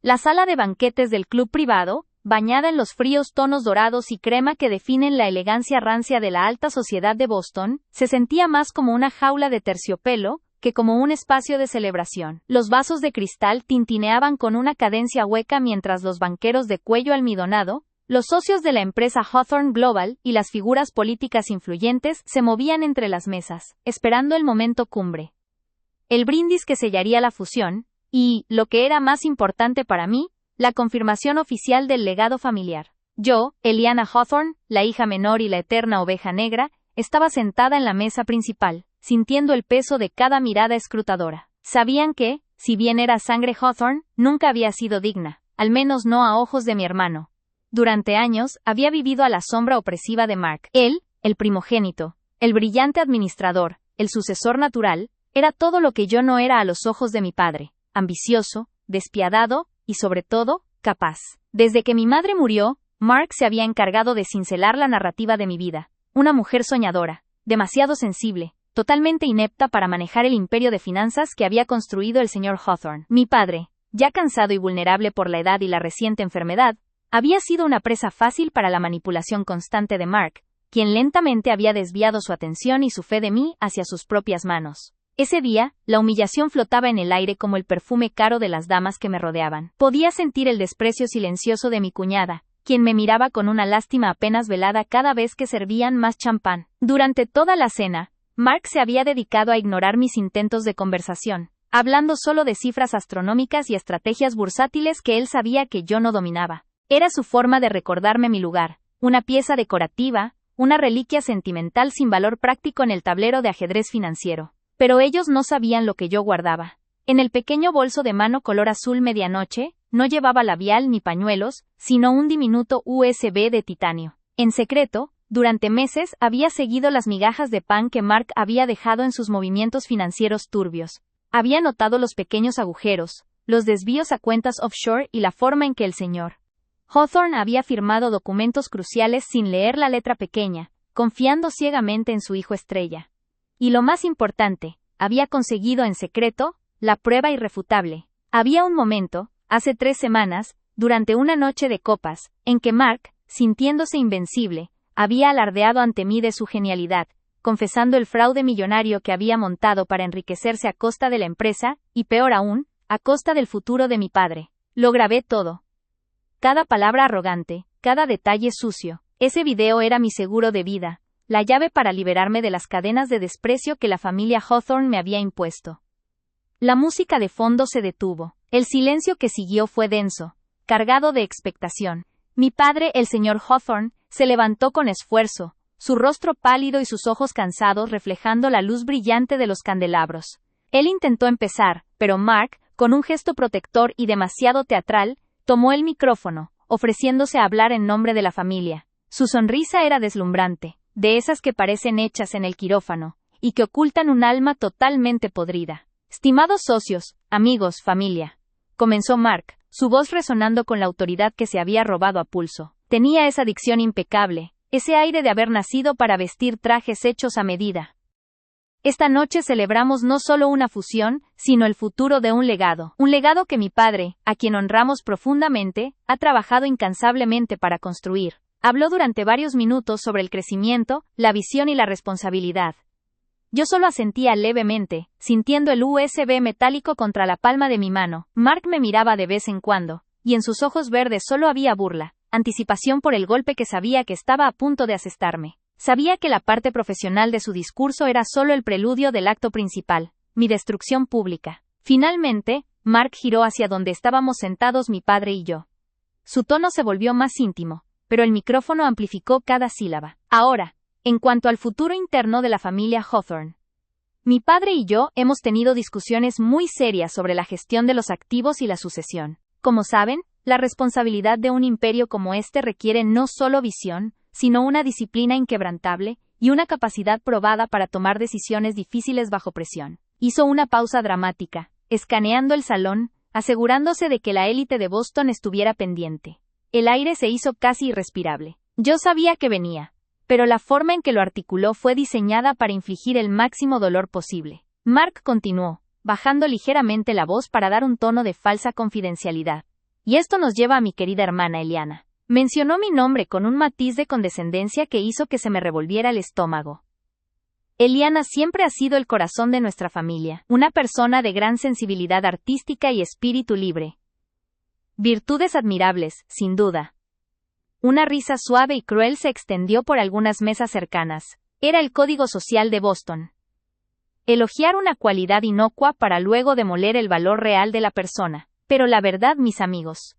La sala de banquetes del club privado, bañada en los fríos tonos dorados y crema que definen la elegancia rancia de la alta sociedad de Boston, se sentía más como una jaula de terciopelo que como un espacio de celebración. Los vasos de cristal tintineaban con una cadencia hueca mientras los banqueros de cuello almidonado, los socios de la empresa Hawthorne Global y las figuras políticas influyentes se movían entre las mesas, esperando el momento cumbre. El brindis que sellaría la fusión, y, lo que era más importante para mí, la confirmación oficial del legado familiar. Yo, Eliana Hawthorne, la hija menor y la eterna oveja negra, estaba sentada en la mesa principal, sintiendo el peso de cada mirada escrutadora. Sabían que, si bien era sangre Hawthorne, nunca había sido digna, al menos no a ojos de mi hermano. Durante años, había vivido a la sombra opresiva de Mark. Él, el primogénito, el brillante administrador, el sucesor natural, era todo lo que yo no era a los ojos de mi padre, ambicioso, despiadado, y sobre todo, capaz. Desde que mi madre murió, Mark se había encargado de cincelar la narrativa de mi vida. Una mujer soñadora, demasiado sensible, totalmente inepta para manejar el imperio de finanzas que había construido el señor Hawthorne. Mi padre, ya cansado y vulnerable por la edad y la reciente enfermedad, había sido una presa fácil para la manipulación constante de Mark, quien lentamente había desviado su atención y su fe de mí hacia sus propias manos. Ese día, la humillación flotaba en el aire como el perfume caro de las damas que me rodeaban. Podía sentir el desprecio silencioso de mi cuñada, quien me miraba con una lástima apenas velada cada vez que servían más champán. Durante toda la cena, Mark se había dedicado a ignorar mis intentos de conversación, hablando solo de cifras astronómicas y estrategias bursátiles que él sabía que yo no dominaba. Era su forma de recordarme mi lugar, una pieza decorativa, una reliquia sentimental sin valor práctico en el tablero de ajedrez financiero. Pero ellos no sabían lo que yo guardaba. En el pequeño bolso de mano color azul medianoche, no llevaba labial ni pañuelos, sino un diminuto USB de titanio. En secreto, durante meses había seguido las migajas de pan que Mark había dejado en sus movimientos financieros turbios. Había notado los pequeños agujeros, los desvíos a cuentas offshore y la forma en que el señor Hawthorne había firmado documentos cruciales sin leer la letra pequeña, confiando ciegamente en su hijo estrella. Y lo más importante, había conseguido en secreto la prueba irrefutable. Había un momento, hace 3 semanas, durante una noche de copas, en que Mark, sintiéndose invencible, había alardeado ante mí de su genialidad, confesando el fraude millonario que había montado para enriquecerse a costa de la empresa, y peor aún, a costa del futuro de mi padre. Lo grabé todo. Cada palabra arrogante, cada detalle sucio. Ese video era mi seguro de vida, la llave para liberarme de las cadenas de desprecio que la familia Hawthorne me había impuesto. La música de fondo se detuvo. El silencio que siguió fue denso, cargado de expectación. Mi padre, el señor Hawthorne, se levantó con esfuerzo, su rostro pálido y sus ojos cansados reflejando la luz brillante de los candelabros. Él intentó empezar, pero Mark, con un gesto protector y demasiado teatral, tomó el micrófono, ofreciéndose a hablar en nombre de la familia. Su sonrisa era deslumbrante, de esas que parecen hechas en el quirófano, y que ocultan un alma totalmente podrida. Estimados socios, amigos, familia, comenzó Mark, su voz resonando con la autoridad que se había robado a pulso. Tenía esa dicción impecable, ese aire de haber nacido para vestir trajes hechos a medida. Esta noche celebramos no solo una fusión, sino el futuro de un legado que mi padre, a quien honramos profundamente, ha trabajado incansablemente para construir. Habló durante varios minutos sobre el crecimiento, la visión y la responsabilidad. Yo solo asentía levemente, sintiendo el USB metálico contra la palma de mi mano. Mark me miraba de vez en cuando, y en sus ojos verdes solo había burla, anticipación por el golpe que sabía que estaba a punto de asestarme. Sabía que la parte profesional de su discurso era solo el preludio del acto principal, mi destrucción pública. Finalmente, Mark giró hacia donde estábamos sentados mi padre y yo. Su tono se volvió más íntimo, pero el micrófono amplificó cada sílaba. Ahora, en cuanto al futuro interno de la familia Hawthorne. Mi padre y yo hemos tenido discusiones muy serias sobre la gestión de los activos y la sucesión. Como saben, la responsabilidad de un imperio como este requiere no solo visión, sino una disciplina inquebrantable y una capacidad probada para tomar decisiones difíciles bajo presión. Hizo una pausa dramática, escaneando el salón, asegurándose de que la élite de Boston estuviera pendiente. El aire se hizo casi irrespirable. Yo sabía que venía, pero la forma en que lo articuló fue diseñada para infligir el máximo dolor posible. Mark continuó, bajando ligeramente la voz para dar un tono de falsa confidencialidad. Y esto nos lleva a mi querida hermana Eliana. Mencionó mi nombre con un matiz de condescendencia que hizo que se me revolviera el estómago. Eliana siempre ha sido el corazón de nuestra familia, una persona de gran sensibilidad artística y espíritu libre. Virtudes admirables, sin duda. Una risa suave y cruel se extendió por algunas mesas cercanas. Era el código social de Boston. Elogiar una cualidad inocua para luego demoler el valor real de la persona. Pero la verdad, mis amigos.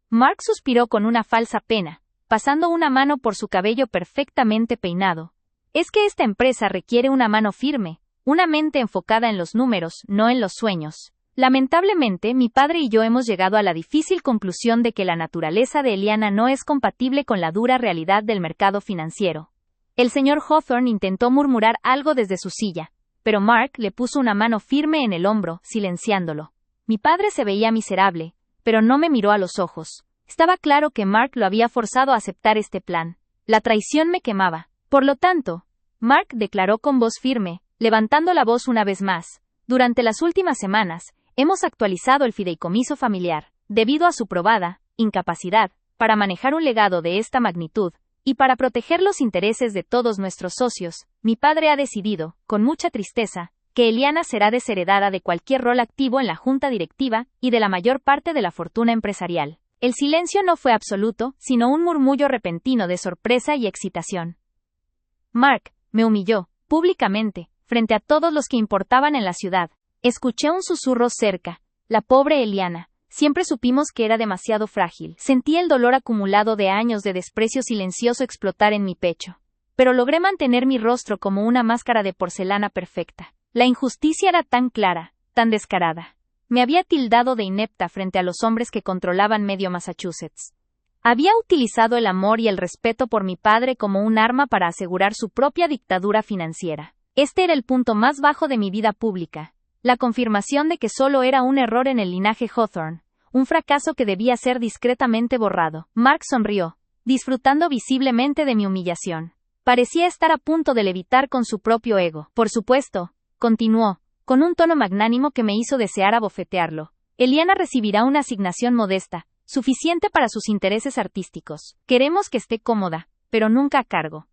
Mark suspiró con una falsa pena, pasando una mano por su cabello perfectamente peinado. Es que esta empresa requiere una mano firme, una mente enfocada en los números, no en los sueños. Lamentablemente, mi padre y yo hemos llegado a la difícil conclusión de que la naturaleza de Eliana no es compatible con la dura realidad del mercado financiero. El señor Hawthorne intentó murmurar algo desde su silla, pero Mark le puso una mano firme en el hombro, silenciándolo. Mi padre se veía miserable, pero no me miró a los ojos. Estaba claro que Mark lo había forzado a aceptar este plan. La traición me quemaba. Por lo tanto, Mark declaró con voz firme, levantando la voz una vez más. Durante las últimas semanas, hemos actualizado el fideicomiso familiar, debido a su probada incapacidad para manejar un legado de esta magnitud, y para proteger los intereses de todos nuestros socios. Mi padre ha decidido, con mucha tristeza, que Eliana será desheredada de cualquier rol activo en la junta directiva y de la mayor parte de la fortuna empresarial. El silencio no fue absoluto, sino un murmullo repentino de sorpresa y excitación. Mark me humilló, públicamente, frente a todos los que importaban en la ciudad. Escuché un susurro cerca. La pobre Eliana. Siempre supimos que era demasiado frágil. Sentí el dolor acumulado de años de desprecio silencioso explotar en mi pecho. Pero logré mantener mi rostro como una máscara de porcelana perfecta. La injusticia era tan clara, tan descarada. Me había tildado de inepta frente a los hombres que controlaban medio Massachusetts. Había utilizado el amor y el respeto por mi padre como un arma para asegurar su propia dictadura financiera. Este era el punto más bajo de mi vida pública. La confirmación de que solo era un error en el linaje Hawthorne, un fracaso que debía ser discretamente borrado. Mark sonrió, disfrutando visiblemente de mi humillación. Parecía estar a punto de levitar con su propio ego. Por supuesto, continuó, con un tono magnánimo que me hizo desear abofetearlo. Eliana recibirá una asignación modesta, suficiente para sus intereses artísticos. Queremos que esté cómoda, pero nunca a cargo.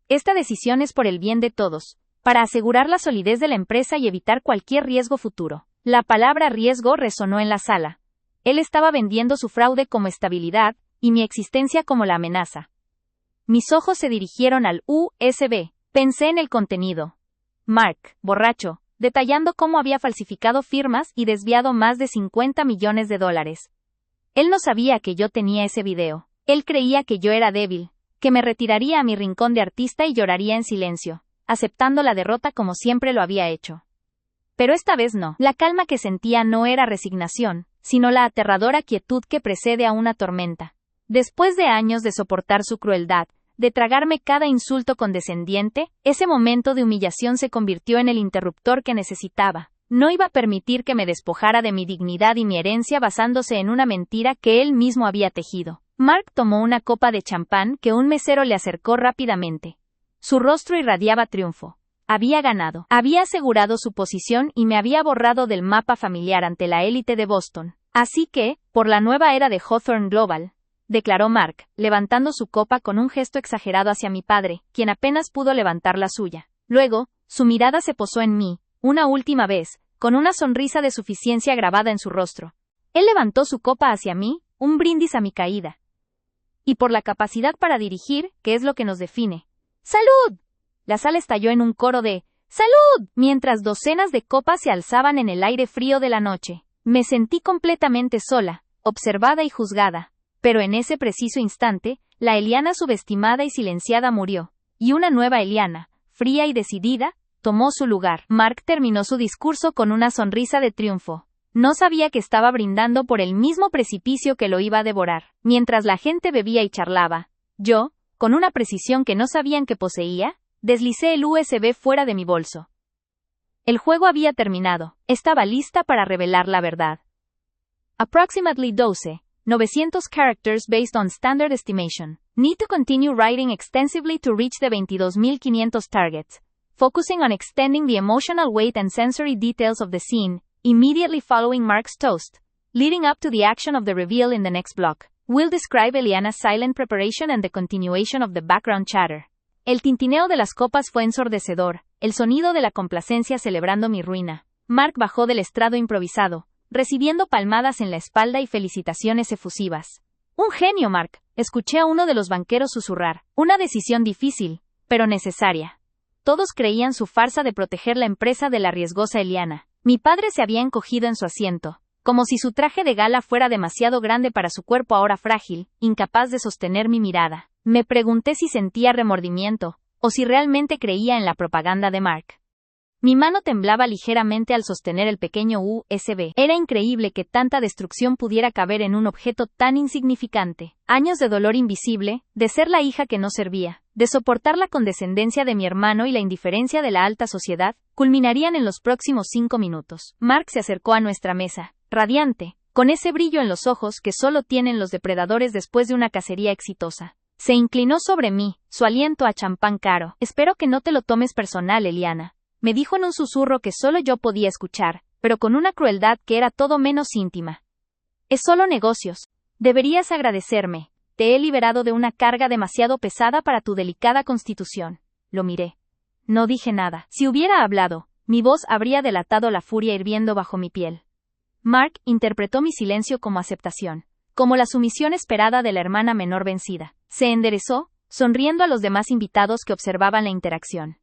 Esta decisión es por el bien de todos, para asegurar la solidez de la empresa y evitar cualquier riesgo futuro. La palabra riesgo resonó en la sala. Él estaba vendiendo su fraude como estabilidad, y mi existencia como la amenaza. Mis ojos se dirigieron al USB. Pensé en el contenido. Mark, borracho, detallando cómo había falsificado firmas y desviado más de $50 millones. Él no sabía que yo tenía ese video. Él creía que yo era débil, que me retiraría a mi rincón de artista y lloraría en silencio, aceptando la derrota como siempre lo había hecho. Pero esta vez no. La calma que sentía no era resignación, sino la aterradora quietud que precede a una tormenta. Después de años de soportar su crueldad, de tragarme cada insulto condescendiente, ese momento de humillación se convirtió en el interruptor que necesitaba. No iba a permitir que me despojara de mi dignidad y mi herencia basándose en una mentira que él mismo había tejido. Mark tomó una copa de champán que un mesero le acercó rápidamente. Su rostro irradiaba triunfo. Había ganado. Había asegurado su posición y me había borrado del mapa familiar ante la élite de Boston. Así que, por la nueva era de Hawthorne Global, declaró Mark, levantando su copa con un gesto exagerado hacia mi padre, quien apenas pudo levantar la suya. Luego, su mirada se posó en mí, una última vez, con una sonrisa de suficiencia grabada en su rostro. Él levantó su copa hacia mí, un brindis a mi caída. Y por la capacidad para dirigir, que es lo que nos define. ¡Salud! La sala estalló en un coro de ¡salud!, mientras docenas de copas se alzaban en el aire frío de la noche. Me sentí completamente sola, observada y juzgada. Pero en ese preciso instante, la Eliana subestimada y silenciada murió, y una nueva Eliana, fría y decidida, tomó su lugar. Mark terminó su discurso con una sonrisa de triunfo. No sabía que estaba brindando por el mismo precipicio que lo iba a devorar. Mientras la gente bebía y charlaba, yo, con una precisión que no sabían que poseía, deslicé el USB fuera de mi bolso. El juego había terminado. Estaba lista para revelar la verdad. Approximately 900 characters based on standard estimation. Need to continue writing extensively to reach the 22,500 targets, focusing on extending the emotional weight and sensory details of the scene, immediately following Mark's toast. Leading up to the action of the reveal in the next block, we'll describe Eliana's silent preparation and the continuation of the background chatter. El tintineo de las copas fue ensordecedor, el sonido de la complacencia celebrando mi ruina. Mark bajó del estrado improvisado, recibiendo palmadas en la espalda y felicitaciones efusivas. Un genio, Mark, escuché a uno de los banqueros susurrar. Una decisión difícil, pero necesaria. Todos creían su farsa de proteger la empresa de la riesgosa Eliana. Mi padre se había encogido en su asiento, como si su traje de gala fuera demasiado grande para su cuerpo ahora frágil, incapaz de sostener mi mirada. Me pregunté si sentía remordimiento, o si realmente creía en la propaganda de Mark. Mi mano temblaba ligeramente al sostener el pequeño USB. Era increíble que tanta destrucción pudiera caber en un objeto tan insignificante. Años de dolor invisible, de ser la hija que no servía, de soportar la condescendencia de mi hermano y la indiferencia de la alta sociedad, culminarían en los próximos 5 minutos. Mark se acercó a nuestra mesa, radiante, con ese brillo en los ojos que solo tienen los depredadores después de una cacería exitosa. Se inclinó sobre mí, su aliento a champán caro. Espero que no te lo tomes personal, Eliana. Me dijo en un susurro que solo yo podía escuchar, pero con una crueldad que era todo menos íntima. Es solo negocios. Deberías agradecerme. Te he liberado de una carga demasiado pesada para tu delicada constitución. Lo miré. No dije nada. Si hubiera hablado, mi voz habría delatado la furia hirviendo bajo mi piel. Mark interpretó mi silencio como aceptación, como la sumisión esperada de la hermana menor vencida. Se enderezó, sonriendo a los demás invitados que observaban la interacción.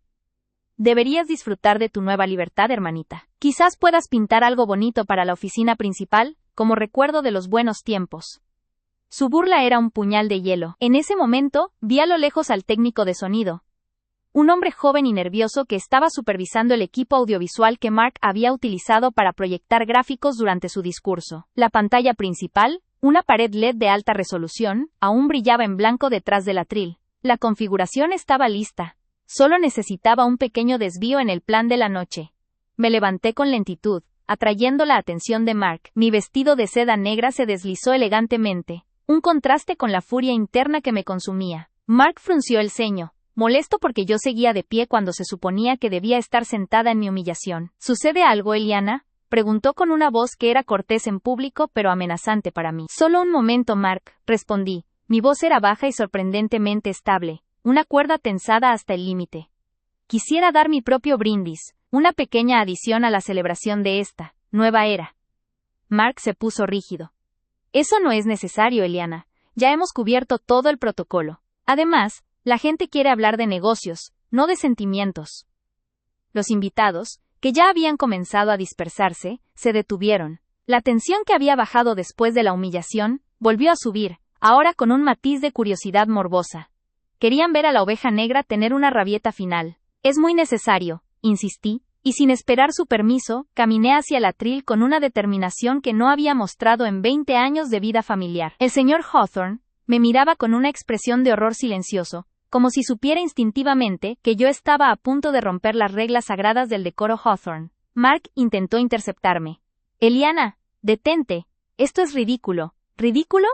Deberías disfrutar de tu nueva libertad, hermanita. Quizás puedas pintar algo bonito para la oficina principal, como recuerdo de los buenos tiempos. Su burla era un puñal de hielo. En ese momento, vi a lo lejos al técnico de sonido. Un hombre joven y nervioso que estaba supervisando el equipo audiovisual que Mark había utilizado para proyectar gráficos durante su discurso. La pantalla principal, una pared LED de alta resolución, aún brillaba en blanco detrás del atril. La configuración estaba lista. Solo necesitaba un pequeño desvío en el plan de la noche. Me levanté con lentitud, atrayendo la atención de Mark. Mi vestido de seda negra se deslizó elegantemente, un contraste con la furia interna que me consumía. Mark frunció el ceño, molesto porque yo seguía de pie cuando se suponía que debía estar sentada en mi humillación. ¿Sucede algo, Eliana?, preguntó con una voz que era cortés en público pero amenazante para mí. Solo un momento, Mark, respondí. Mi voz era baja y sorprendentemente estable, una cuerda tensada hasta el límite. Quisiera dar mi propio brindis, una pequeña adición a la celebración de esta nueva era. Mark se puso rígido. Eso no es necesario, Eliana. Ya hemos cubierto todo el protocolo. Además, la gente quiere hablar de negocios, no de sentimientos. Los invitados, que ya habían comenzado a dispersarse, se detuvieron. La tensión que había bajado después de la humillación, volvió a subir, ahora con un matiz de curiosidad morbosa. Querían ver a la oveja negra tener una rabieta final. Es muy necesario, insistí, y sin esperar su permiso, caminé hacia el atril con una determinación que no había mostrado en 20 años de vida familiar. El señor Hawthorne me miraba con una expresión de horror silencioso, como si supiera instintivamente que yo estaba a punto de romper las reglas sagradas del decoro Hawthorne. Mark intentó interceptarme. Eliana, detente. Esto es ridículo. ¿Ridículo?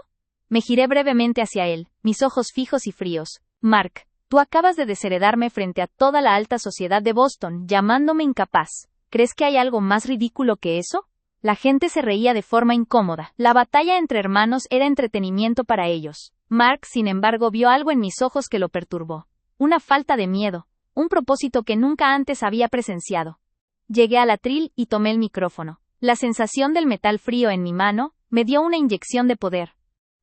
Me giré brevemente hacia él, mis ojos fijos y fríos. Mark, tú acabas de desheredarme frente a toda la alta sociedad de Boston, llamándome incapaz. ¿Crees que hay algo más ridículo que eso? La gente se reía de forma incómoda. La batalla entre hermanos era entretenimiento para ellos. Mark, sin embargo, vio algo en mis ojos que lo perturbó. Una falta de miedo, un propósito que nunca antes había presenciado. Llegué al atril y tomé el micrófono. La sensación del metal frío en mi mano me dio una inyección de poder.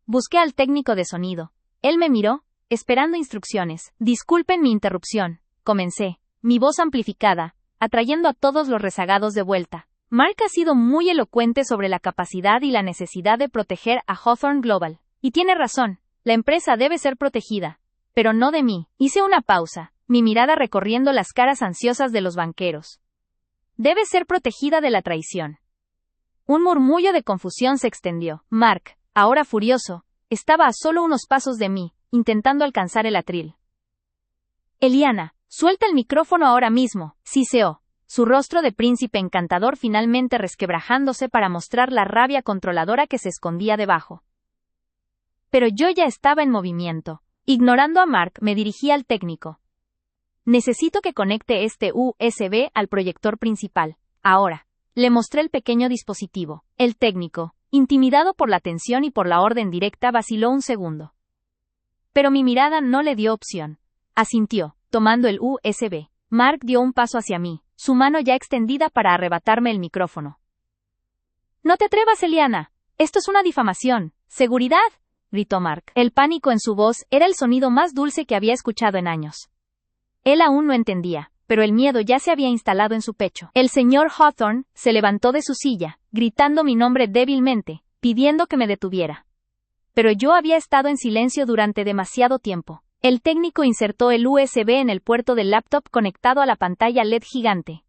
Busqué al técnico de sonido. Él me miró, esperando instrucciones. Disculpen mi interrupción, comencé, mi voz amplificada, atrayendo a todos los rezagados de vuelta. Mark ha sido muy elocuente sobre la capacidad y la necesidad de proteger a Hawthorne Global. Y tiene razón, la empresa debe ser protegida. Pero no de mí. Hice una pausa, mi mirada recorriendo las caras ansiosas de los banqueros. Debe ser protegida de la traición. Un murmullo de confusión se extendió. Mark, ahora furioso, estaba a solo unos pasos de mí, intentando alcanzar el atril. Eliana, suelta el micrófono ahora mismo, siseó, su rostro de príncipe encantador finalmente resquebrajándose para mostrar la rabia controladora que se escondía debajo. Pero yo ya estaba en movimiento. Ignorando a Mark, me dirigí al técnico. Necesito que conecte este USB al proyector principal. Ahora. Le mostré el pequeño dispositivo. El técnico, Intimidado por la tensión y por la orden directa, vaciló un segundo. Pero mi mirada no le dio opción. Asintió, tomando el USB. Mark dio un paso hacia mí, su mano ya extendida para arrebatarme el micrófono. «No te atrevas, Eliana. Esto es una difamación. ¡Seguridad!», gritó Mark. El pánico en su voz era el sonido más dulce que había escuchado en años. Él aún no entendía, pero el miedo ya se había instalado en su pecho. El señor Hawthorne se levantó de su silla, gritando mi nombre débilmente, pidiendo que me detuviera. Pero yo había estado en silencio durante demasiado tiempo. El técnico insertó el USB en el puerto del laptop conectado a la pantalla LED gigante.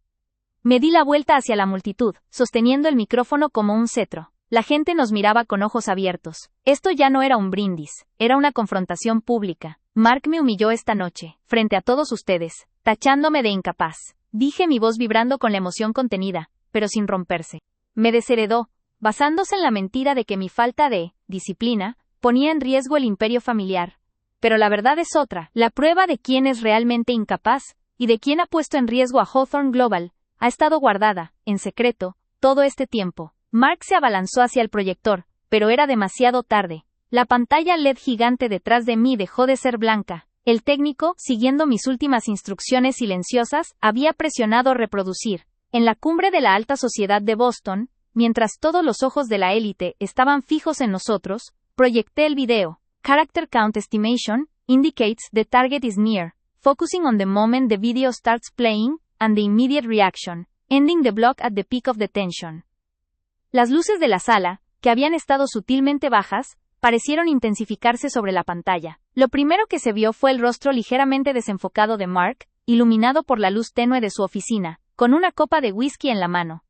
Me di la vuelta hacia la multitud, sosteniendo el micrófono como un cetro. La gente nos miraba con ojos abiertos. Esto ya no era un brindis, era una confrontación pública. Mark me humilló esta noche, frente a todos ustedes, tachándome de incapaz. Dije, mi voz vibrando con la emoción contenida, pero sin romperse. Me desheredó, basándose en la mentira de que mi falta de disciplina ponía en riesgo el imperio familiar. Pero la verdad es otra, la prueba de quién es realmente incapaz, y de quién ha puesto en riesgo a Hawthorne Global, ha estado guardada, en secreto, todo este tiempo. Mark se abalanzó hacia el proyector, pero era demasiado tarde. La pantalla LED gigante detrás de mí dejó de ser blanca. El técnico, siguiendo mis últimas instrucciones silenciosas, había presionado reproducir. En la cumbre de la alta sociedad de Boston, mientras todos los ojos de la élite estaban fijos en nosotros, proyecté el video. Character Count Estimation indicates the target is near, focusing on the moment the video starts playing, and the immediate reaction, ending the block at the peak of the tension. Las luces de la sala, que habían estado sutilmente bajas, parecieron intensificarse sobre la pantalla. Lo primero que se vio fue el rostro ligeramente desenfocado de Mark, iluminado por la luz tenue de su oficina, con una copa de whisky en la mano.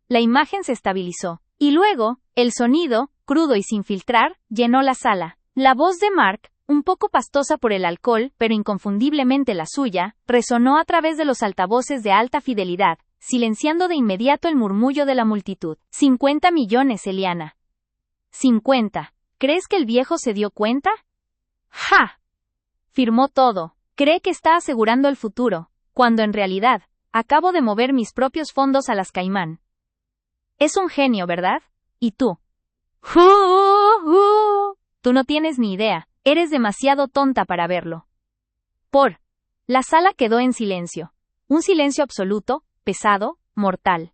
La imagen se estabilizó, y luego, el sonido, crudo y sin filtrar, llenó la sala. La voz de Mark, un poco pastosa por el alcohol, pero inconfundiblemente la suya, resonó a través de los altavoces de alta fidelidad, silenciando de inmediato el murmullo de la multitud. 50 millones, Eliana. 50. ¿Crees que el viejo se dio cuenta? ¡Ja! Firmó todo. Cree que está asegurando el futuro, cuando en realidad, acabo de mover mis propios fondos a las Caimán. Es un genio, ¿verdad? ¿Y tú? Tú no tienes ni idea, eres demasiado tonta para verlo. La sala quedó en silencio. Un silencio absoluto, pesado, mortal.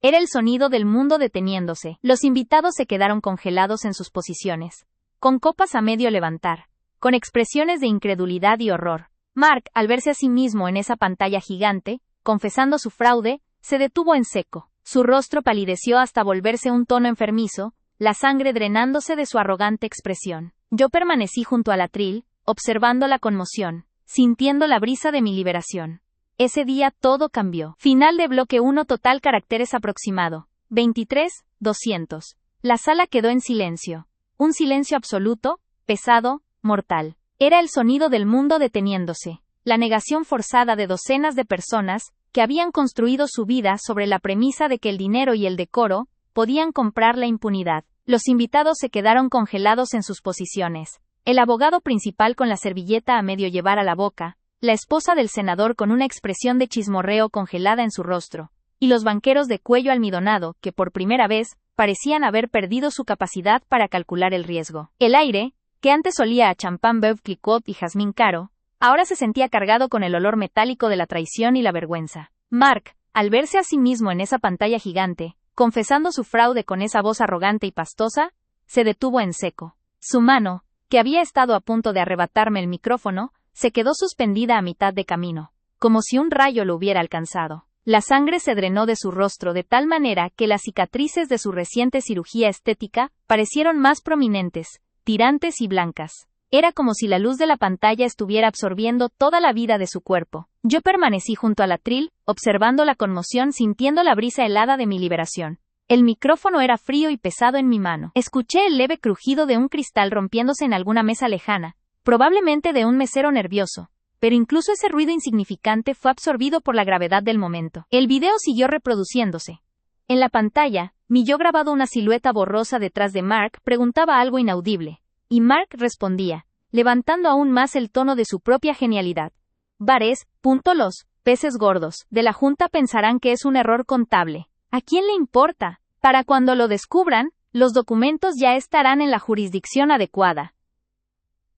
Era el sonido del mundo deteniéndose. Los invitados se quedaron congelados en sus posiciones, con copas a medio levantar, con expresiones de incredulidad y horror. Mark, al verse a sí mismo en esa pantalla gigante, confesando su fraude, se detuvo en seco. Su rostro palideció hasta volverse un tono enfermizo, la sangre drenándose de su arrogante expresión. Yo permanecí junto al atril, observando la conmoción, sintiendo la brisa de mi liberación. Ese día todo cambió. Final de bloque 1 total caracteres aproximado. 23,200. La sala quedó en silencio. Un silencio absoluto, pesado, mortal. Era el sonido del mundo deteniéndose. La negación forzada de docenas de personas, que habían construido su vida sobre la premisa de que el dinero y el decoro podían comprar la impunidad. Los invitados se quedaron congelados en sus posiciones. El abogado principal con la servilleta a medio llevar a la boca, la esposa del senador con una expresión de chismorreo congelada en su rostro, y los banqueros de cuello almidonado que por primera vez parecían haber perdido su capacidad para calcular el riesgo. El aire, que antes olía a champán Veuve Clicquot y jazmín caro, ahora se sentía cargado con el olor metálico de la traición y la vergüenza. Mark, al verse a sí mismo en esa pantalla gigante, confesando su fraude con esa voz arrogante y pastosa, se detuvo en seco. Su mano, que había estado a punto de arrebatarme el micrófono, se quedó suspendida a mitad de camino, como si un rayo lo hubiera alcanzado. La sangre se drenó de su rostro de tal manera que las cicatrices de su reciente cirugía estética parecieron más prominentes, tirantes y blancas. Era como si la luz de la pantalla estuviera absorbiendo toda la vida de su cuerpo. Yo permanecí junto al atril, observando la conmoción, sintiendo la brisa helada de mi liberación. El micrófono era frío y pesado en mi mano. Escuché el leve crujido de un cristal rompiéndose en alguna mesa lejana, probablemente de un mesero nervioso, pero incluso ese ruido insignificante fue absorbido por la gravedad del momento. El video siguió reproduciéndose. En la pantalla, mi yo grabado, una silueta borrosa detrás de Mark, preguntaba algo inaudible. Y Mark respondía, levantando aún más el tono de su propia genialidad. Bares, los peces gordos de la Junta pensarán que es un error contable. ¿A quién le importa? Para cuando lo descubran, Los documentos ya estarán en la jurisdicción adecuada.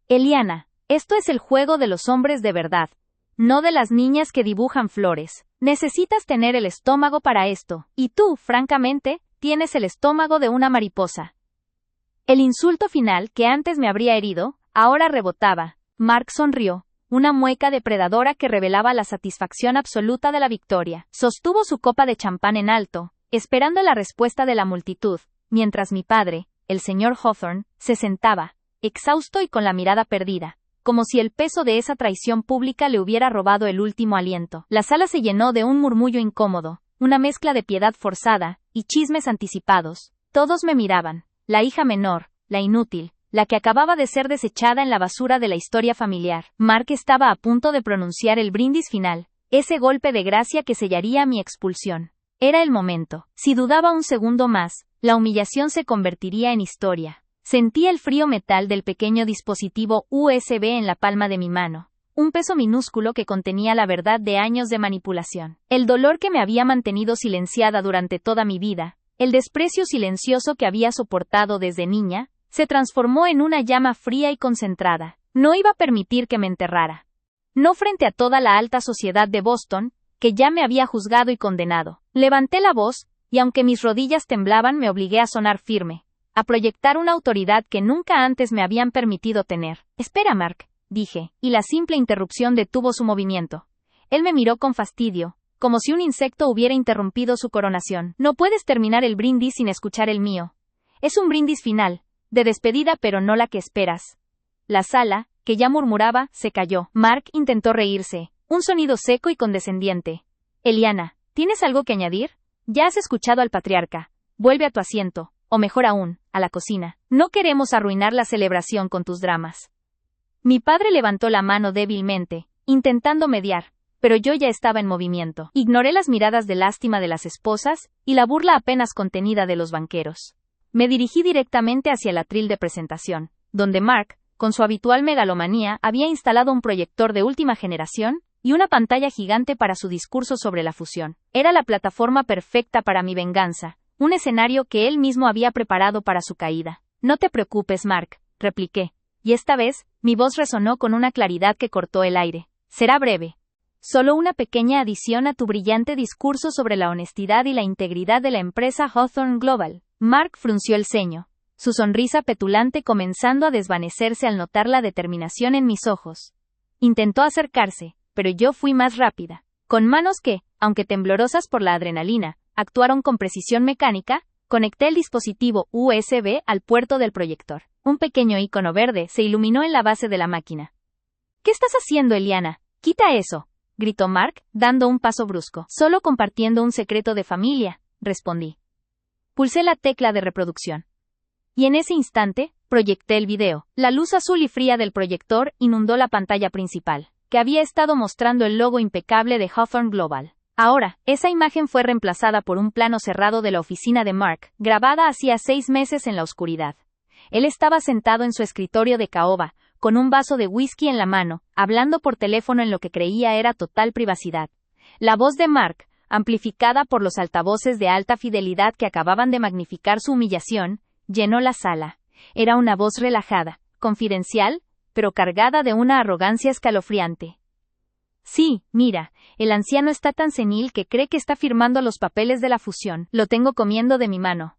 Eliana, esto es el juego de los hombres de verdad, no de las niñas que dibujan flores. Necesitas tener el estómago para esto, y tú, francamente, tienes el estómago de una mariposa. El insulto final, que antes me habría herido, ahora rebotaba. Mark sonrió, una mueca depredadora que revelaba la satisfacción absoluta de la victoria. Sostuvo su copa de champán en alto, esperando la respuesta de la multitud, mientras mi padre, el señor Hawthorne, se sentaba, exhausto y con la mirada perdida, como si el peso de esa traición pública le hubiera robado el último aliento. La sala se llenó de un murmullo incómodo, una mezcla de piedad forzada y chismes anticipados. Todos me miraban, la hija menor, la inútil, la que acababa de ser desechada en la basura de la historia familiar. Mark estaba a punto de pronunciar el brindis final, ese golpe de gracia que sellaría mi expulsión. Era el momento. Si dudaba un segundo más, la humillación se convertiría en historia. Sentí el frío metal del pequeño dispositivo USB en la palma de mi mano, un peso minúsculo que contenía la verdad de años de manipulación. El dolor que me había mantenido silenciada durante toda mi vida, el desprecio silencioso que había soportado desde niña, se transformó en una llama fría y concentrada. No iba a permitir que me enterrara. No frente a toda la alta sociedad de Boston, que ya me había juzgado y condenado. Levanté la voz, y aunque mis rodillas temblaban me obligué a sonar firme, a proyectar una autoridad que nunca antes me habían permitido tener. Espera, Mark, dije, y la simple interrupción detuvo su movimiento. Él me miró con fastidio, como si un insecto hubiera interrumpido su coronación. No puedes terminar el brindis sin escuchar el mío. Es un brindis final, de despedida pero no la que esperas. La sala, que ya murmuraba, se calló. Mark intentó reírse, un sonido seco y condescendiente. Eliana, ¿tienes algo que añadir? Ya has escuchado al patriarca. Vuelve a tu asiento, o mejor aún, a la cocina. No queremos arruinar la celebración con tus dramas. Mi padre levantó la mano débilmente, intentando mediar, pero yo ya estaba en movimiento. Ignoré las miradas de lástima de las esposas, y la burla apenas contenida de los banqueros. Me dirigí directamente hacia el atril de presentación, donde Mark, con su habitual megalomanía, había instalado un proyector de última generación y una pantalla gigante para su discurso sobre la fusión. Era la plataforma perfecta para mi venganza, un escenario que él mismo había preparado para su caída. No te preocupes, Mark, repliqué, y esta vez, mi voz resonó con una claridad que cortó el aire. Será breve. Solo una pequeña adición a tu brillante discurso sobre la honestidad y la integridad de la empresa Hawthorne Global. Mark frunció el ceño, su sonrisa petulante comenzando a desvanecerse al notar la determinación en mis ojos. Intentó acercarse, pero yo fui más rápida. Con manos que, aunque temblorosas por la adrenalina, actuaron con precisión mecánica, conecté el dispositivo USB al puerto del proyector. Un pequeño icono verde se iluminó en la base de la máquina. ¿Qué estás haciendo, Eliana? ¡Quita eso!, gritó Mark, dando un paso brusco. Solo compartiendo un secreto de familia, respondí. Pulsé la tecla de reproducción. Y en ese instante, proyecté el video. La luz azul y fría del proyector inundó la pantalla principal, que había estado mostrando el logo impecable de Hawthorne Global. Ahora, esa imagen fue reemplazada por un plano cerrado de la oficina de Mark, grabada hacía 6 meses en la oscuridad. Él estaba sentado en su escritorio de caoba, con un vaso de whisky en la mano, hablando por teléfono en lo que creía era total privacidad. La voz de Mark, amplificada por los altavoces de alta fidelidad que acababan de magnificar su humillación, llenó la sala. Era una voz relajada, confidencial, pero cargada de una arrogancia escalofriante. Sí, mira, el anciano está tan senil que cree que está firmando los papeles de la fusión. Lo tengo comiendo de mi mano.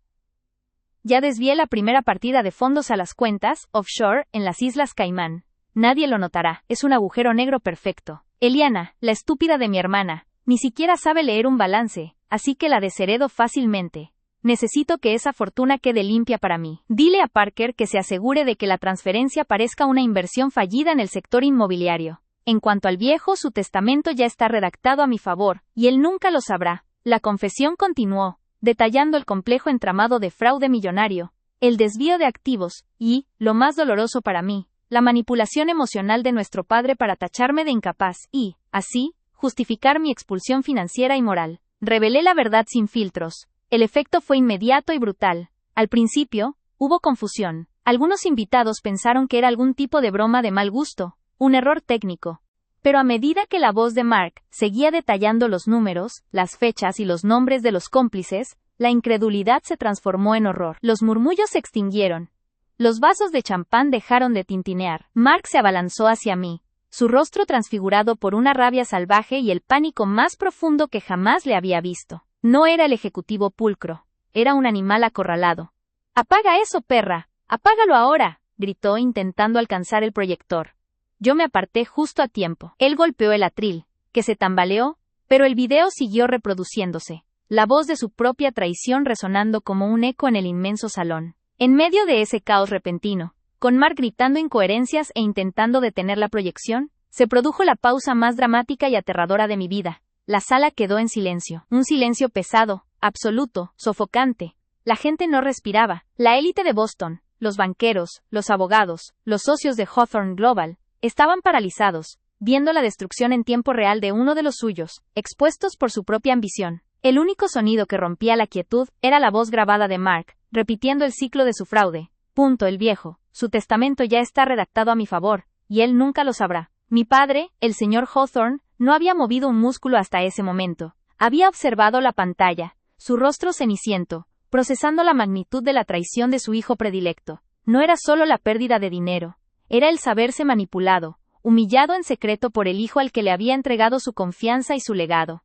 Ya desvié la primera partida de fondos a las cuentas, offshore, en las Islas Caimán. Nadie lo notará, es un agujero negro perfecto. Eliana, la estúpida de mi hermana, ni siquiera sabe leer un balance, así que la desheredo fácilmente. Necesito que esa fortuna quede limpia para mí. Dile a Parker que se asegure de que la transferencia parezca una inversión fallida en el sector inmobiliario. En cuanto al viejo, su testamento ya está redactado a mi favor, y él nunca lo sabrá. La confesión continuó, detallando el complejo entramado de fraude millonario, el desvío de activos, y, lo más doloroso para mí, la manipulación emocional de nuestro padre para tacharme de incapaz y, así, justificar mi expulsión financiera y moral. Revelé la verdad sin filtros. El efecto fue inmediato y brutal. Al principio, hubo confusión. Algunos invitados pensaron que era algún tipo de broma de mal gusto, un error técnico. Pero a medida que la voz de Mark seguía detallando los números, las fechas y los nombres de los cómplices, La incredulidad se transformó en horror. Los murmullos se extinguieron. Los vasos de champán dejaron de tintinear. Mark se abalanzó hacia mí, su rostro transfigurado por una rabia salvaje y el pánico más profundo que jamás le había visto. No era el ejecutivo pulcro, era un animal acorralado. «¡Apaga eso, perra! ¡Apágalo ahora!», gritó intentando alcanzar el proyector. Yo me aparté justo a tiempo. Él golpeó el atril, que se tambaleó, pero el video siguió reproduciéndose, la voz de su propia traición resonando como un eco en el inmenso salón. En medio de ese caos repentino, con Mark gritando incoherencias e intentando detener la proyección, se produjo la pausa más dramática y aterradora de mi vida. La sala quedó en silencio. Un silencio pesado, absoluto, sofocante. La gente no respiraba. La élite de Boston, los banqueros, los abogados, los socios de Hawthorne Global, estaban paralizados, viendo la destrucción en tiempo real de uno de los suyos, expuestos por su propia ambición. El único sonido que rompía la quietud era la voz grabada de Mark, repitiendo el ciclo de su fraude. «Punto el viejo. Su testamento ya está redactado a mi favor, y él nunca lo sabrá». Mi padre, el señor Hawthorne, no había movido un músculo hasta ese momento. Había observado la pantalla, su rostro ceniciento, procesando la magnitud de la traición de su hijo predilecto. No era solo la pérdida de dinero, era el saberse manipulado, humillado en secreto por el hijo al que le había entregado su confianza y su legado.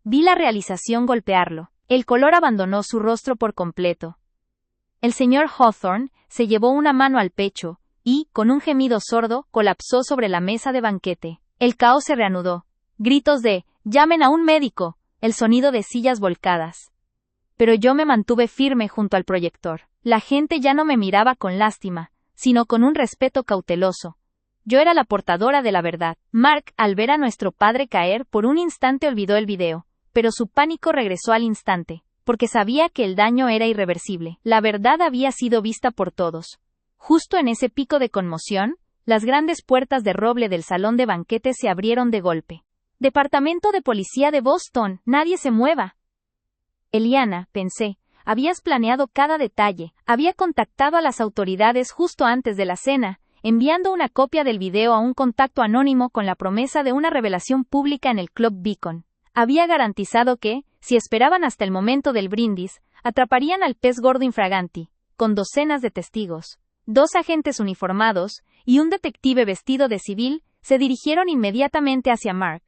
Vi la realización golpearlo. El color abandonó su rostro por completo. El señor Hawthorne se llevó una mano al pecho y, con un gemido sordo, colapsó sobre la mesa de banquete. El caos se reanudó. Gritos de «¡Llamen a un médico!», el sonido de sillas volcadas. Pero yo me mantuve firme junto al proyector. La gente ya no me miraba con lástima, sino con un respeto cauteloso. Yo era la portadora de la verdad. Mark, al ver a nuestro padre caer, por un instante olvidó el video, pero su pánico regresó al instante, porque sabía que el daño era irreversible. La verdad había sido vista por todos. Justo en ese pico de conmoción, las grandes puertas de roble del salón de banquetes se abrieron de golpe. «Departamento de Policía de Boston, nadie se mueva». Eliana, pensé, habías planeado cada detalle, había contactado a las autoridades justo antes de la cena, enviando una copia del video a un contacto anónimo con la promesa de una revelación pública en el Club Beacon. Había garantizado que, si esperaban hasta el momento del brindis, atraparían al pez gordo infraganti, con docenas de testigos. 2 agentes uniformados y un detective vestido de civil se dirigieron inmediatamente hacia Mark.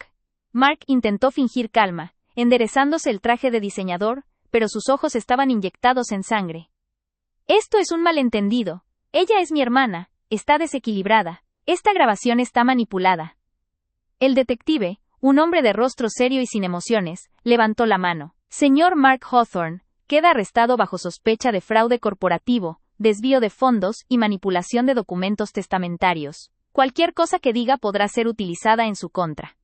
Mark intentó fingir calma, enderezándose el traje de diseñador, pero sus ojos estaban inyectados en sangre. «Esto es un malentendido. Ella es mi hermana, está desequilibrada. Esta grabación está manipulada». El detective, un hombre de rostro serio y sin emociones, levantó la mano. «Señor Mark Hawthorne, queda arrestado bajo sospecha de fraude corporativo, desvío de fondos y manipulación de documentos testamentarios. Cualquier cosa que diga podrá ser utilizada en su contra».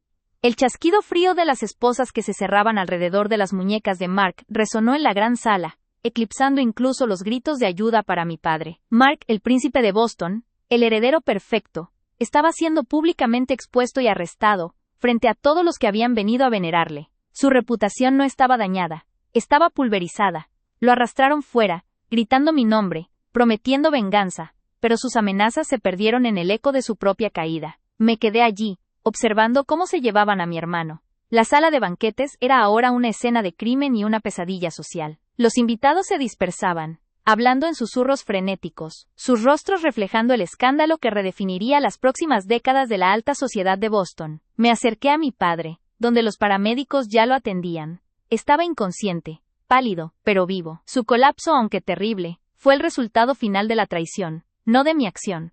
El chasquido frío de las esposas que se cerraban alrededor de las muñecas de Mark resonó en la gran sala, eclipsando incluso los gritos de ayuda para mi padre. Mark, el príncipe de Boston, el heredero perfecto, estaba siendo públicamente expuesto y arrestado, frente a todos los que habían venido a venerarle. Su reputación no estaba dañada, estaba pulverizada. Lo arrastraron fuera, gritando mi nombre, prometiendo venganza, pero sus amenazas se perdieron en el eco de su propia caída. Me quedé allí, observando cómo se llevaban a mi hermano. La sala de banquetes era ahora una escena de crimen y una pesadilla social. Los invitados se dispersaban, hablando en susurros frenéticos, sus rostros reflejando el escándalo que redefiniría las próximas décadas de la alta sociedad de Boston. Me acerqué a mi padre, donde los paramédicos ya lo atendían. Estaba inconsciente, pálido, pero vivo. Su colapso, aunque terrible, fue el resultado final de la traición, no de mi acción.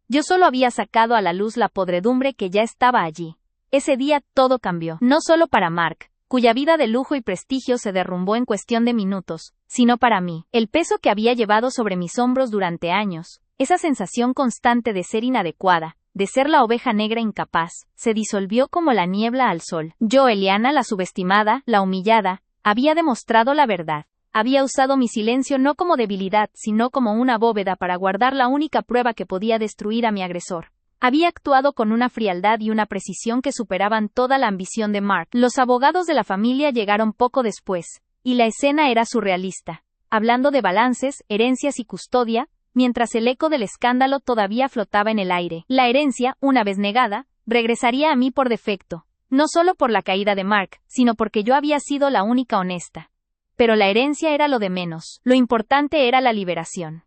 Yo solo había sacado a la luz la podredumbre que ya estaba allí. Ese día todo cambió, no solo para Mark, cuya vida de lujo y prestigio se derrumbó en cuestión de minutos, sino para mí. El peso que había llevado sobre mis hombros durante años, esa sensación constante de ser inadecuada, de ser la oveja negra incapaz, se disolvió como la niebla al sol. Yo, Eliana, la subestimada, la humillada, había demostrado la verdad. Había usado mi silencio no como debilidad, sino como una bóveda para guardar la única prueba que podía destruir a mi agresor. Había actuado con una frialdad y una precisión que superaban toda la ambición de Mark. Los abogados de la familia llegaron poco después, y la escena era surrealista, hablando de balances, herencias y custodia, mientras el eco del escándalo todavía flotaba en el aire. La herencia, una vez negada, regresaría a mí por defecto, no solo por la caída de Mark, sino porque yo había sido la única honesta. Pero la herencia era lo de menos. Lo importante era la liberación.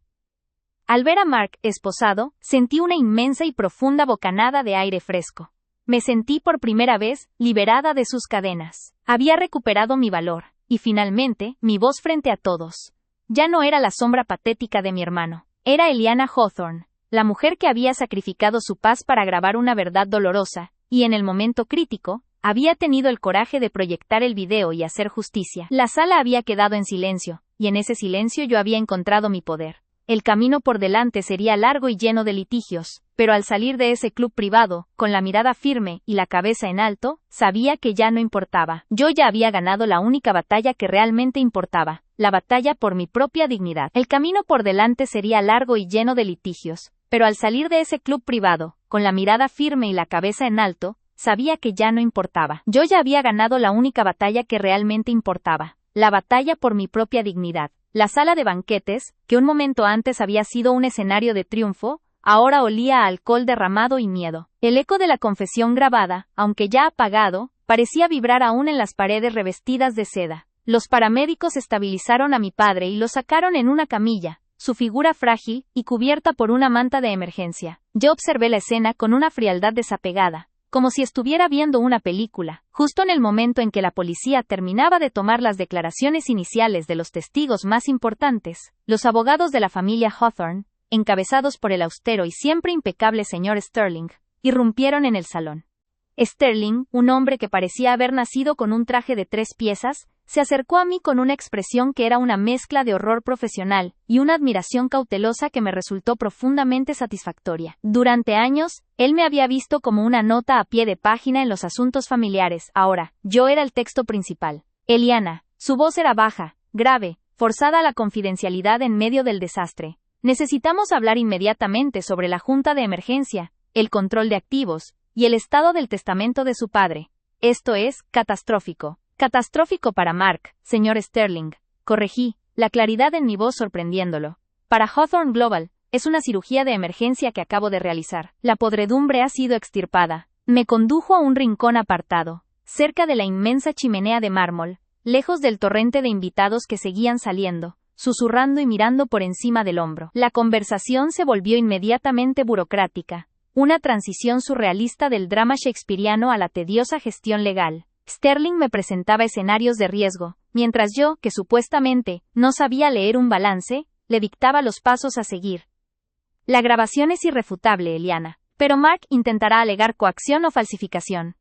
Al ver a Mark esposado, sentí una inmensa y profunda bocanada de aire fresco. Me sentí por primera vez liberada de sus cadenas. Había recuperado mi valor, y finalmente, mi voz frente a todos. Ya no era la sombra patética de mi hermano. Era Eliana Hawthorne, la mujer que había sacrificado su paz para grabar una verdad dolorosa, y en el momento crítico, había tenido el coraje de proyectar el video y hacer justicia. La sala había quedado en silencio, y en ese silencio yo había encontrado mi poder. El camino por delante sería largo y lleno de litigios, pero al salir de ese club privado, con la mirada firme y la cabeza en alto, sabía que ya no importaba. Yo ya había ganado la única batalla que realmente importaba, la batalla por mi propia dignidad. El camino por delante sería largo y lleno de litigios, pero al salir de ese club privado, con la mirada firme y la cabeza en alto, sabía que ya no importaba. Yo ya había ganado la única batalla que realmente importaba, la batalla por mi propia dignidad. La sala de banquetes, que un momento antes había sido un escenario de triunfo, ahora olía a alcohol derramado y miedo. El eco de la confesión grabada, aunque ya apagado, parecía vibrar aún en las paredes revestidas de seda. Los paramédicos estabilizaron a mi padre y lo sacaron en una camilla, su figura frágil y cubierta por una manta de emergencia. Yo observé la escena con una frialdad desapegada, como si estuviera viendo una película. Justo en el momento en que la policía terminaba de tomar las declaraciones iniciales de los testigos más importantes, los abogados de la familia Hawthorne, encabezados por el austero y siempre impecable señor Sterling, irrumpieron en el salón. Sterling, un hombre que parecía haber nacido con un traje de 3 piezas, se acercó a mí con una expresión que era una mezcla de horror profesional y una admiración cautelosa que me resultó profundamente satisfactoria. Durante años, él me había visto como una nota a pie de página en los asuntos familiares. Ahora, yo era el texto principal. Eliana, su voz era baja, grave, forzada a la confidencialidad en medio del desastre. Necesitamos hablar inmediatamente sobre la junta de emergencia, el control de activos y el estado del testamento de su padre. Esto es catastrófico. Catastrófico para Mark, señor Sterling. Corregí, la claridad en mi voz sorprendiéndolo. Para Hawthorne Global, es una cirugía de emergencia que acabo de realizar. La podredumbre ha sido extirpada. Me condujo a un rincón apartado, cerca de la inmensa chimenea de mármol, lejos del torrente de invitados que seguían saliendo, susurrando y mirando por encima del hombro. La conversación se volvió inmediatamente burocrática, una transición surrealista del drama shakespeariano a la tediosa gestión legal. Sterling me presentaba escenarios de riesgo, mientras yo, que supuestamente no sabía leer un balance, le dictaba los pasos a seguir. La grabación es irrefutable, Eliana, pero Mark intentará alegar coacción o falsificación.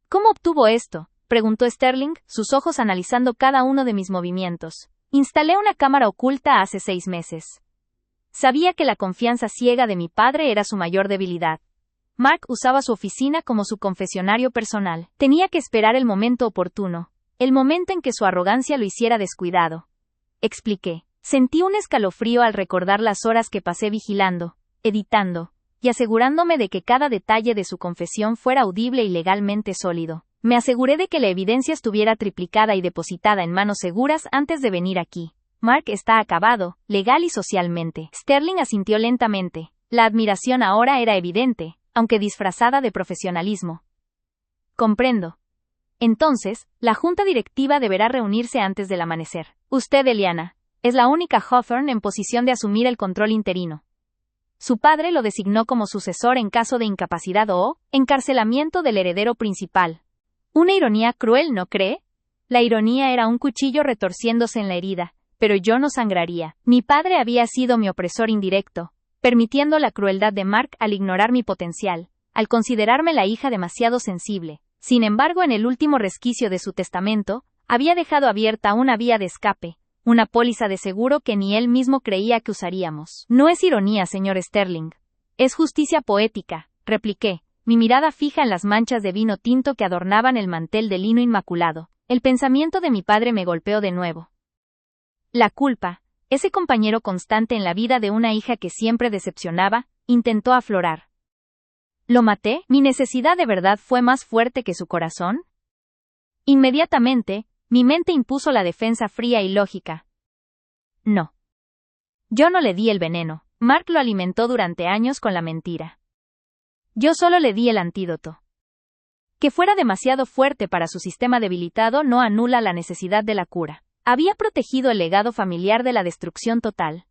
¿Cómo obtuvo esto?, preguntó Sterling, sus ojos analizando cada uno de mis movimientos. Instalé una cámara oculta hace 6 meses. Sabía que la confianza ciega de mi padre era su mayor debilidad. Mark usaba su oficina como su confesionario personal. Tenía que esperar el momento oportuno, el momento en que su arrogancia lo hiciera descuidado. Expliqué. Sentí un escalofrío al recordar las horas que pasé vigilando, editando, y asegurándome de que cada detalle de su confesión fuera audible y legalmente sólido. Me aseguré de que la evidencia estuviera triplicada y depositada en manos seguras antes de venir aquí. Mark está acabado, legal y socialmente. Sterling asintió lentamente. La admiración ahora era evidente, aunque disfrazada de profesionalismo. Comprendo. Entonces, la junta directiva deberá reunirse antes del amanecer. Usted, Eliana, es la única Hawthorne en posición de asumir el control interino. Su padre lo designó como sucesor en caso de incapacidad o encarcelamiento del heredero principal. Una ironía cruel, ¿no cree? La ironía era un cuchillo retorciéndose en la herida, pero yo no sangraría. Mi padre había sido mi opresor indirecto, permitiendo la crueldad de Mark al ignorar mi potencial, al considerarme la hija demasiado sensible. Sin embargo, en el último resquicio de su testamento, había dejado abierta una vía de escape, una póliza de seguro que ni él mismo creía que usaríamos. No es ironía, señor Sterling. Es justicia poética, repliqué, mi mirada fija en las manchas de vino tinto que adornaban el mantel de lino inmaculado. El pensamiento de mi padre me golpeó de nuevo. La culpa, ese compañero constante en la vida de una hija que siempre decepcionaba, intentó aflorar. ¿Lo maté? ¿Mi necesidad de verdad fue más fuerte que su corazón? Inmediatamente, mi mente impuso la defensa fría y lógica. No. Yo no le di el veneno. Mark lo alimentó durante años con la mentira. Yo solo le di el antídoto. Que fuera demasiado fuerte para su sistema debilitado no anula la necesidad de la cura. había protegido el legado familiar de la destrucción total.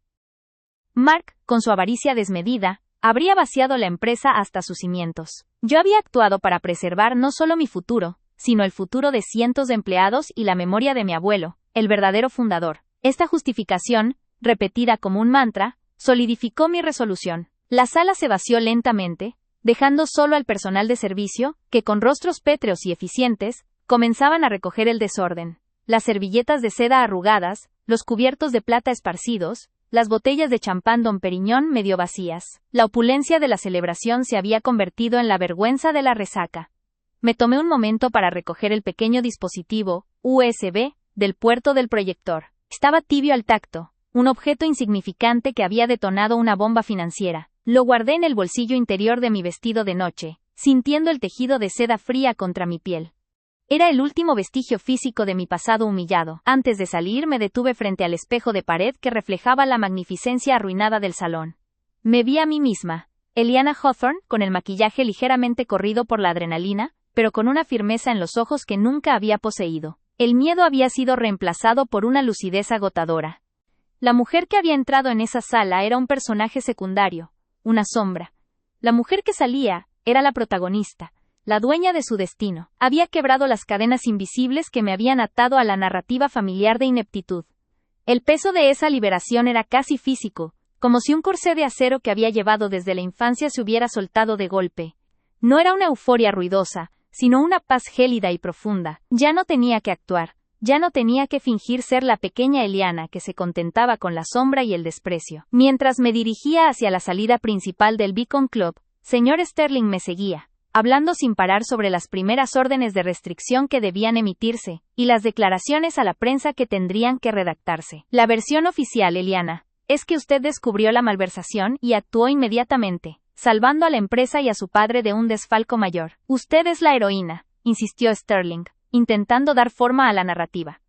Mark, con su avaricia desmedida, habría vaciado la empresa hasta sus cimientos. Yo había actuado para preservar no solo mi futuro, sino el futuro de cientos de empleados y la memoria de mi abuelo, el verdadero fundador. Esta justificación, repetida como un mantra, solidificó mi resolución. La sala se vació lentamente, dejando solo al personal de servicio, que con rostros pétreos y eficientes, comenzaban a recoger el desorden. Las servilletas de seda arrugadas, los cubiertos de plata esparcidos, las botellas de champán Dom Perignon medio vacías. La opulencia de la celebración se había convertido en la vergüenza de la resaca. Me tomé un momento para recoger el pequeño dispositivo, USB, del puerto del proyector. Estaba tibio al tacto, un objeto insignificante que había detonado una bomba financiera. Lo guardé en el bolsillo interior de mi vestido de noche, sintiendo el tejido de seda fría contra mi piel. Era el último vestigio físico de mi pasado humillado. Antes de salir me detuve frente al espejo de pared que reflejaba la magnificencia arruinada del salón. Me vi a mí misma, Eliana Hawthorne, con el maquillaje ligeramente corrido por la adrenalina, pero con una firmeza en los ojos que nunca había poseído. El miedo había sido reemplazado por una lucidez agotadora. La mujer que había entrado en esa sala era un personaje secundario, una sombra. La mujer que salía era la protagonista, la dueña de su destino. Había quebrado las cadenas invisibles que me habían atado a la narrativa familiar de ineptitud. El peso de esa liberación era casi físico, como si un corsé de acero que había llevado desde la infancia se hubiera soltado de golpe. No era una euforia ruidosa, sino una paz gélida y profunda. Ya no tenía que actuar, ya no tenía que fingir ser la pequeña Eliana que se contentaba con la sombra y el desprecio. Mientras me dirigía hacia la salida principal del Beacon Club, señor Sterling me seguía, hablando sin parar sobre las primeras órdenes de restricción que debían emitirse, y las declaraciones a la prensa que tendrían que redactarse. La versión oficial, Eliana, es que usted descubrió la malversación y actuó inmediatamente, salvando a la empresa y a su padre de un desfalco mayor. Usted es la heroína, insistió Sterling, intentando dar forma a la narrativa.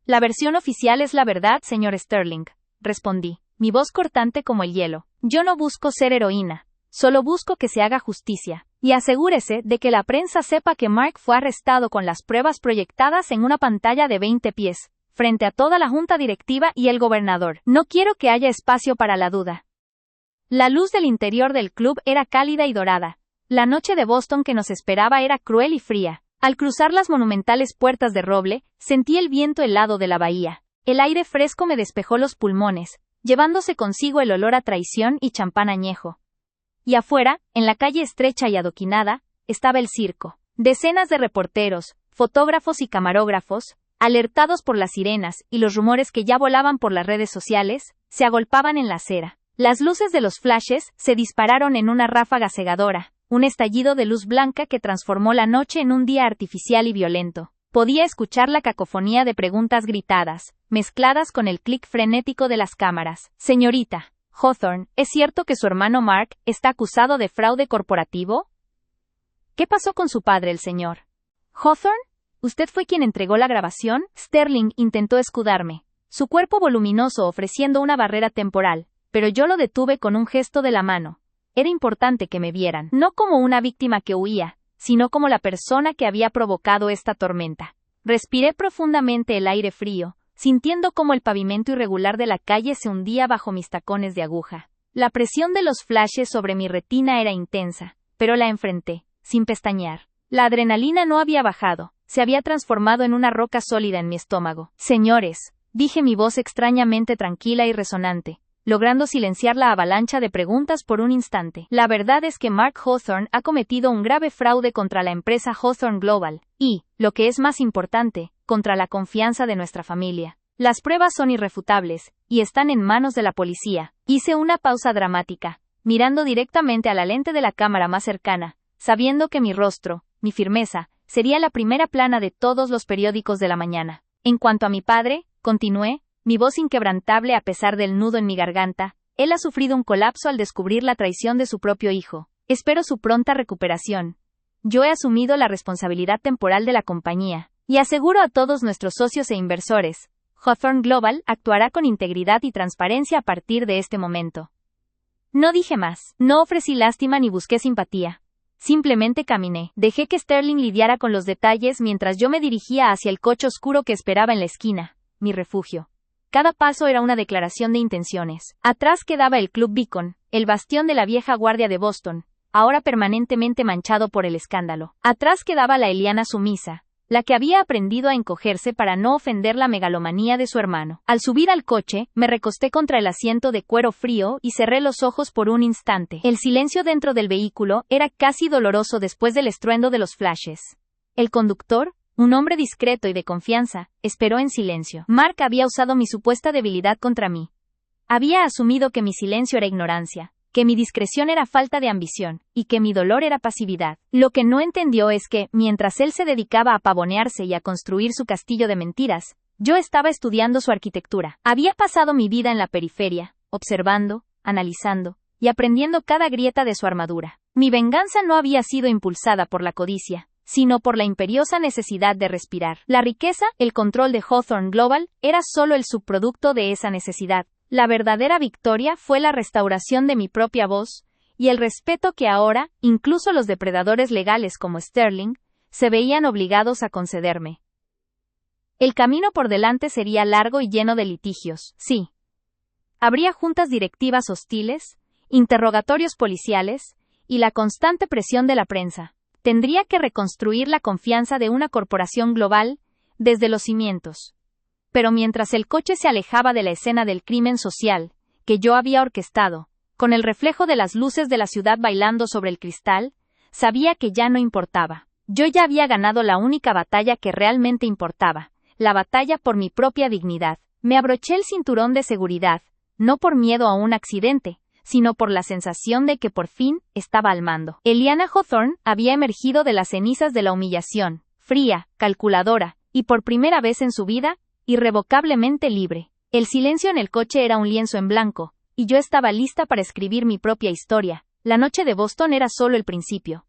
La versión oficial es la verdad, señor Sterling, respondí, mi voz cortante como el hielo. Yo no busco ser heroína, solo busco que se haga justicia, y asegúrese de que la prensa sepa que Mark fue arrestado con las pruebas proyectadas en una pantalla de 20 pies, frente a toda la junta directiva y el gobernador. No quiero que haya espacio para la duda. La luz del interior del club era cálida y dorada. La noche de Boston que nos esperaba era cruel y fría. Al cruzar las monumentales puertas de roble, sentí el viento helado de la bahía. El aire fresco me despejó los pulmones, llevándose consigo el olor a traición y champán añejo. Y afuera, en la calle estrecha y adoquinada, estaba el circo. Decenas de reporteros, fotógrafos y camarógrafos, alertados por las sirenas y los rumores que ya volaban por las redes sociales, se agolpaban en la acera. Las luces de los flashes se dispararon en una ráfaga cegadora, un estallido de luz blanca que transformó la noche en un día artificial y violento. Podía escuchar la cacofonía de preguntas gritadas, mezcladas con el clic frenético de las cámaras. Señorita Hawthorne, ¿es cierto que su hermano Mark está acusado de fraude corporativo? ¿Qué pasó con su padre, el señor Hawthorne? ¿Usted fue quien entregó la grabación? Sterling intentó escudarme, su cuerpo voluminoso ofreciendo una barrera temporal, pero yo lo detuve con un gesto de la mano. Era importante que me vieran, no como una víctima que huía, sino como la persona que había provocado esta tormenta. Respiré profundamente el aire frío, sintiendo cómo el pavimento irregular de la calle se hundía bajo mis tacones de aguja. La presión de los flashes sobre mi retina era intensa, pero la enfrenté, sin pestañear. La adrenalina no había bajado, se había transformado en una roca sólida en mi estómago. Señores, dije, mi voz extrañamente tranquila y resonante, logrando silenciar la avalancha de preguntas por un instante. La verdad es que Mark Hawthorne ha cometido un grave fraude contra la empresa Hawthorne Global, y, lo que es más importante, contra la confianza de nuestra familia. Las pruebas son irrefutables, y están en manos de la policía. Hice una pausa dramática, mirando directamente a la lente de la cámara más cercana, sabiendo que mi rostro, mi firmeza, sería la primera plana de todos los periódicos de la mañana. En cuanto a mi padre, continué, mi voz inquebrantable a pesar del nudo en mi garganta, él ha sufrido un colapso al descubrir la traición de su propio hijo. Espero su pronta recuperación. Yo he asumido la responsabilidad temporal de la compañía, y aseguro a todos nuestros socios e inversores, Hawthorne Global actuará con integridad y transparencia a partir de este momento. No dije más, no ofrecí lástima ni busqué simpatía. Simplemente caminé, dejé que Sterling lidiara con los detalles mientras yo me dirigía hacia el coche oscuro que esperaba en la esquina. mi refugio. Cada paso era una declaración de intenciones. Atrás quedaba el Club Beacon, el bastión de la vieja guardia de Boston, ahora permanentemente manchado por el escándalo. Atrás quedaba la Eliana sumisa, la que había aprendido a encogerse para no ofender la megalomanía de su hermano. Al subir al coche, me recosté contra el asiento de cuero frío y cerré los ojos por un instante. El silencio dentro del vehículo era casi doloroso después del estruendo de los flashes. El conductor, un hombre discreto y de confianza, esperó en silencio. Mark había usado mi supuesta debilidad contra mí. Había asumido que mi silencio era ignorancia, que mi discreción era falta de ambición, y que mi dolor era pasividad. Lo que no entendió es que, mientras él se dedicaba a pavonearse y a construir su castillo de mentiras, yo estaba estudiando su arquitectura. Había pasado mi vida en la periferia, observando, analizando, y aprendiendo cada grieta de su armadura. Mi venganza no había sido impulsada por la codicia, sino por la imperiosa necesidad de respirar. La riqueza, el control de Hawthorne Global, era solo el subproducto de esa necesidad. La verdadera victoria fue la restauración de mi propia voz, y el respeto que ahora, incluso los depredadores legales como Sterling, se veían obligados a concederme. El camino por delante sería largo y lleno de litigios, sí. Habría juntas directivas hostiles, interrogatorios policiales, y la constante presión de la prensa. Tendría que reconstruir la confianza de una corporación global, desde los cimientos. Pero mientras el coche se alejaba de la escena del crimen social, que yo había orquestado, con el reflejo de las luces de la ciudad bailando sobre el cristal, sabía que ya no importaba. Yo ya había ganado la única batalla que realmente importaba, la batalla por mi propia dignidad. Me abroché el cinturón de seguridad, no por miedo a un accidente, sino por la sensación de que por fin estaba al mando. Eliana Hawthorne había emergido de las cenizas de la humillación, fría, calculadora, y por primera vez en su vida, irrevocablemente libre. El silencio en el coche era un lienzo en blanco, y yo estaba lista para escribir mi propia historia. La noche de Boston era solo el principio.